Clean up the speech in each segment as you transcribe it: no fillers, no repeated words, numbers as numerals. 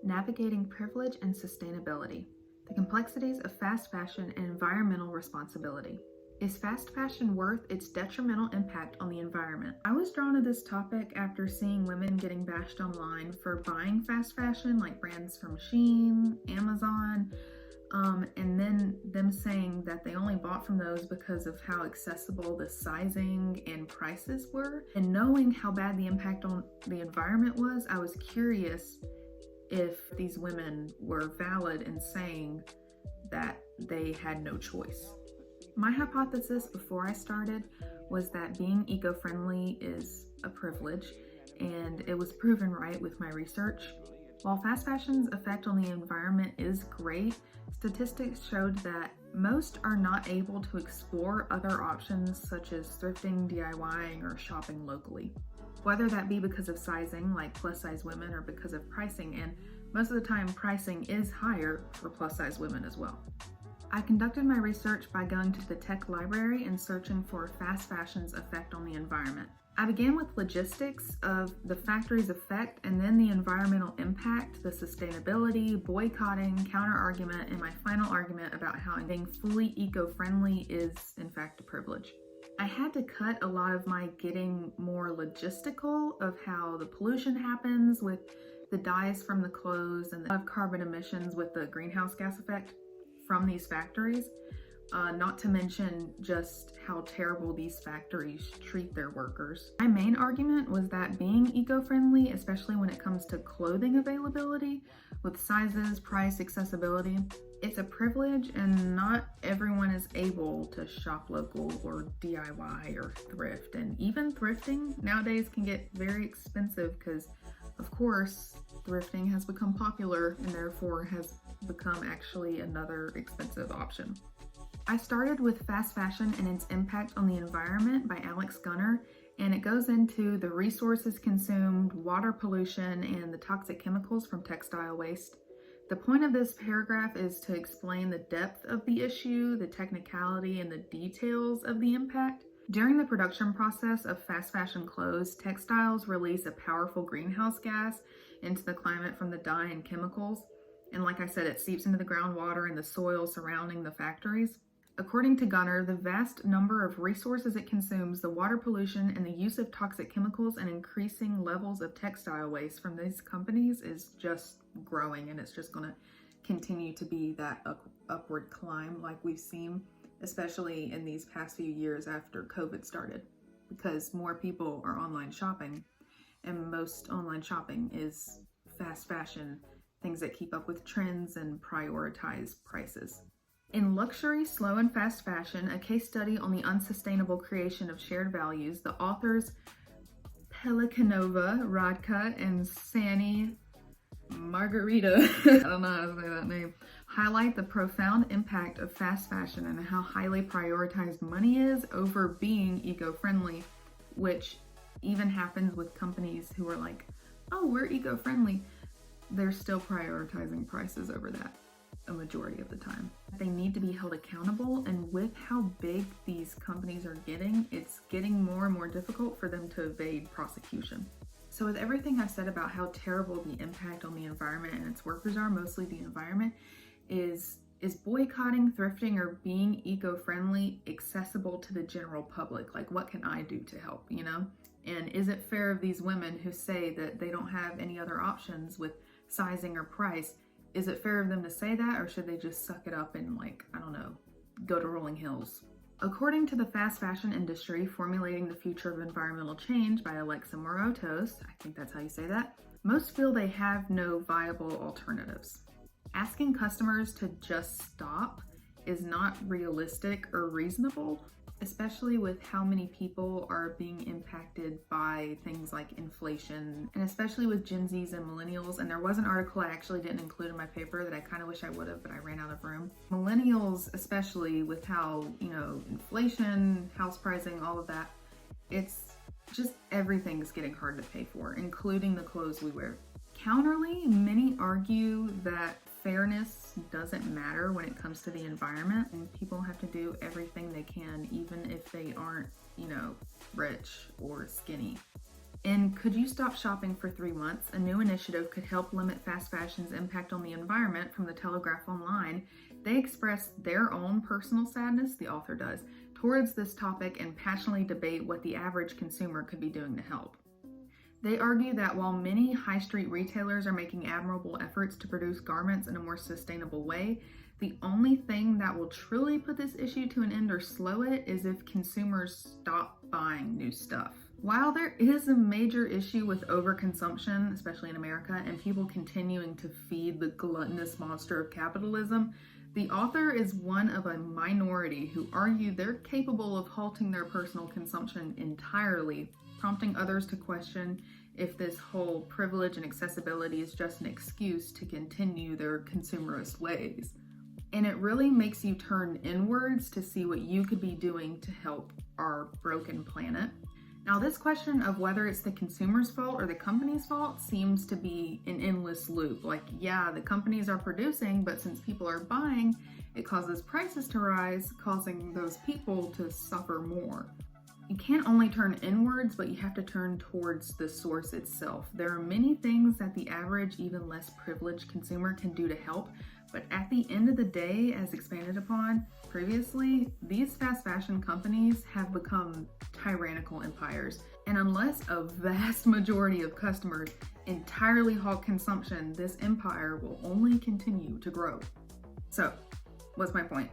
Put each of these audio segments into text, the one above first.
Navigating Privilege and Sustainability, the Complexities of Fast Fashion and Environmental Responsibility. Is fast fashion worth its detrimental impact on the environment? I was drawn to this topic after seeing women getting bashed online for buying fast fashion, like brands from SHEIN, Amazon, and then them saying that they only bought from those because of how accessible the sizing and prices were. And knowing how bad the impact on the environment was, I was curious if these women were valid in saying that they had no choice. My hypothesis before I started was that being eco-friendly is a privilege, and it was proven right with my research. While fast fashion's effect on the environment is great, statistics showed that most are not able to explore other options such as thrifting, DIYing, or shopping locally. Whether that be because of sizing, like plus size women, or because of pricing, and most of the time pricing is higher for plus size women as well. I conducted my research by going to the tech library and searching for fast fashion's effect on the environment. I began with logistics of the factory's effect, and then the environmental impact, the sustainability, boycotting, counter-argument, and my final argument about how being fully eco-friendly is in fact a privilege. I had to cut a lot of my getting more logistical of how the pollution happens with the dyes from the clothes and the carbon emissions with the greenhouse gas effect from these factories, not to mention just how terrible these factories treat their workers. My main argument was that being eco-friendly, especially when it comes to clothing availability with sizes, price, accessibility, it's a privilege, and not everyone is able to shop local or DIY or thrift. And even thrifting nowadays can get very expensive because, of course, thrifting has become popular and therefore has become actually another expensive option. I started with Fast Fashion and Its Impact on the Environment by Alex Gunner, and it goes into the resources consumed, water pollution, and the toxic chemicals from textile waste. The point of this paragraph is to explain the depth of the issue, the technicality, and the details of the impact. During the production process of fast fashion clothes, textiles release a powerful greenhouse gas into the climate from the dye and chemicals. And like I said, it seeps into the groundwater and the soil surrounding the factories. According to Gunner, the vast number of resources it consumes, the water pollution, and the use of toxic chemicals and increasing levels of textile waste from these companies is just growing, and it's just going to continue to be that upward climb like we've seen, especially in these past few years after COVID started, because more people are online shopping, and most online shopping is fast fashion, things that keep up with trends and prioritize prices. In Luxury, Slow and Fast Fashion, a case study on the unsustainable creation of shared values, the authors Pelikánov, Radka, and Sani, Margherita, I don't know how to say that name, highlight the profound impact of fast fashion and how highly prioritized money is over being eco-friendly, which even happens with companies who are like, oh, we're eco-friendly. They're still prioritizing prices over that a majority of the time. They need to be held accountable, and with how big these companies are getting, it's getting more and more difficult for them to evade prosecution. So with everything I've said about how terrible the impact on the environment and its workers are, mostly the environment, is boycotting, thrifting, or being eco-friendly accessible to the general public? Like, what can I do to help, you know? And is it fair of these women who say that they don't have any other options with sizing or price? Is it fair of them to say that, or should they just suck it up and, like, I don't know, go to Rolling Hills? According to the fast fashion industry, Formulating the Future of Environmental Change by Maratos, I think that's how you say that, most feel they have no viable alternatives. Asking customers to just stop is not realistic or reasonable, especially with how many people are being impacted by things like inflation, and especially with Gen Zs and millennials. And there was an article I actually didn't include in my paper that I kind of wish I would have, but I ran out of room. Millennials, especially with how, you know, inflation, house pricing, all of that, it's just everything's getting hard to pay for, including the clothes we wear. Counterly, many argue that fairness doesn't matter when it comes to the environment, and people have to do everything they can, even if they aren't, you know, rich or skinny. In Could You Stop Shopping for 3 Months, a new initiative could help limit fast fashion's impact on the environment from the Telegraph Online, they express their own personal sadness, the author does, towards this topic and passionately debate what the average consumer could be doing to help. They argue that while many high street retailers are making admirable efforts to produce garments in a more sustainable way, the only thing that will truly put this issue to an end or slow it is if consumers stop buying new stuff. While there is a major issue with overconsumption, especially in America, and people continuing to feed the gluttonous monster of capitalism, the author is one of a minority who argue they're capable of halting their personal consumption entirely, prompting others to question if this whole privilege and accessibility is just an excuse to continue their consumerist ways. And it really makes you turn inwards to see what you could be doing to help our broken planet. Now, this question of whether it's the consumer's fault or the company's fault seems to be an endless loop. Like, yeah, the companies are producing, but since people are buying, it causes prices to rise, causing those people to suffer more. You can't only turn inwards, but you have to turn towards the source itself. There are many things that the average, even less privileged consumer can do to help, but at the end of the day, as expanded upon previously, these fast fashion companies have become tyrannical empires. And unless a vast majority of customers entirely halt consumption, this empire will only continue to grow. So, what's my point?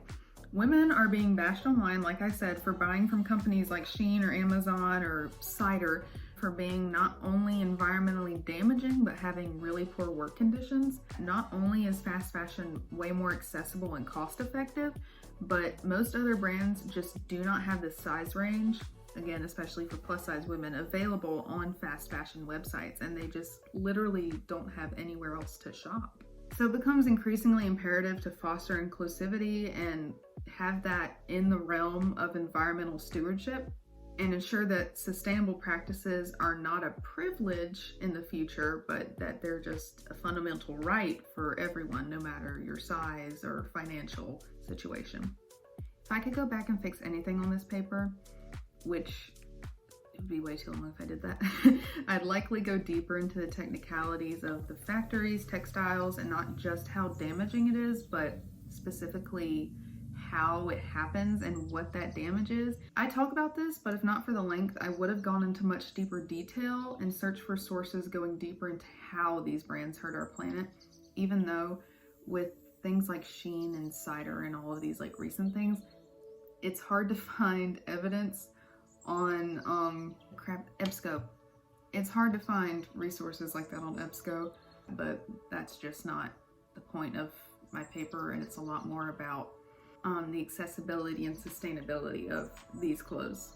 Women are being bashed online, like I said, for buying from companies like SHEIN or Amazon or Cites, for being not only environmentally damaging, but having really poor work conditions. Not only is fast fashion way more accessible and cost effective, but most other brands just do not have the size range, again, especially for plus size women, available on fast fashion websites, and they just literally don't have anywhere else to shop. So it becomes increasingly imperative to foster inclusivity and have that in the realm of environmental stewardship, and ensure that sustainable practices are not a privilege in the future, but that they're just a fundamental right for everyone, no matter your size or financial situation. If I could go back and fix anything on this paper, which it would be way too long if I did that, I'd likely go deeper into the technicalities of the factories, textiles, and not just how damaging it is, but specifically how it happens and what that damage is. I talk about this, but if not for the length, I would have gone into much deeper detail and searched for sources going deeper into how these brands hurt our planet, even though with things like SHEIN and Cites and all of these like recent things, it's hard to find evidence on Ebscohost. It's hard to find resources like that on Ebscohost, but that's just not the point of my paper, and it's a lot more about the accessibility and sustainability of these clothes.